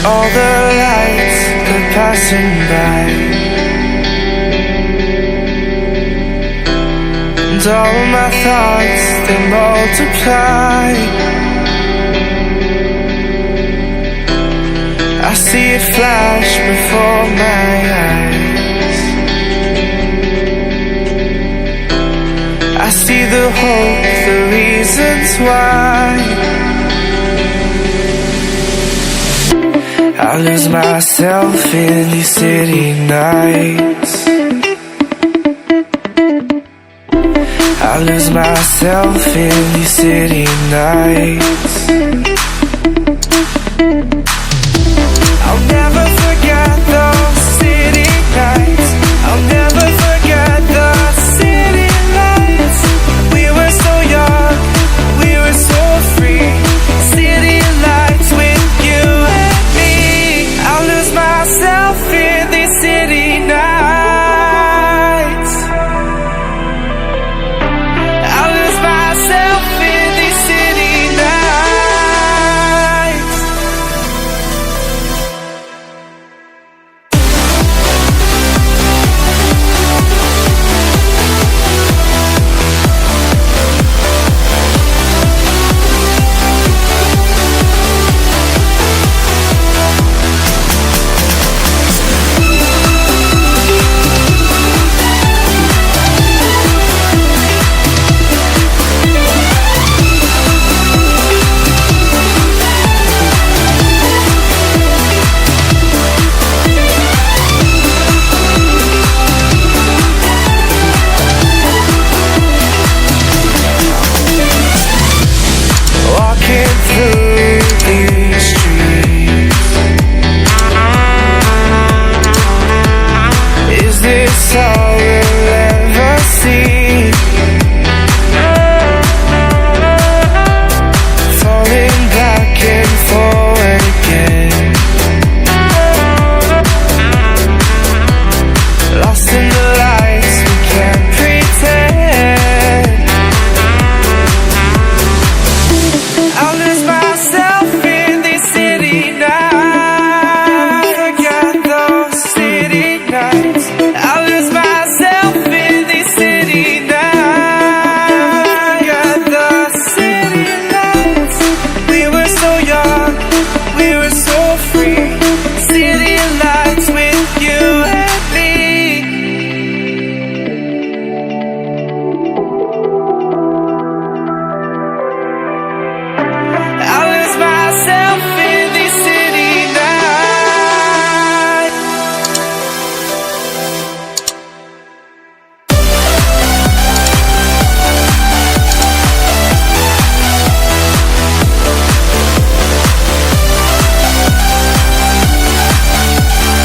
All the lights, they're passing by, and all my thoughts, they multiply. I see it flash before my eyes. I see the hope, the reasons why. I lose myself in these city nights. I lose myself in these city nights.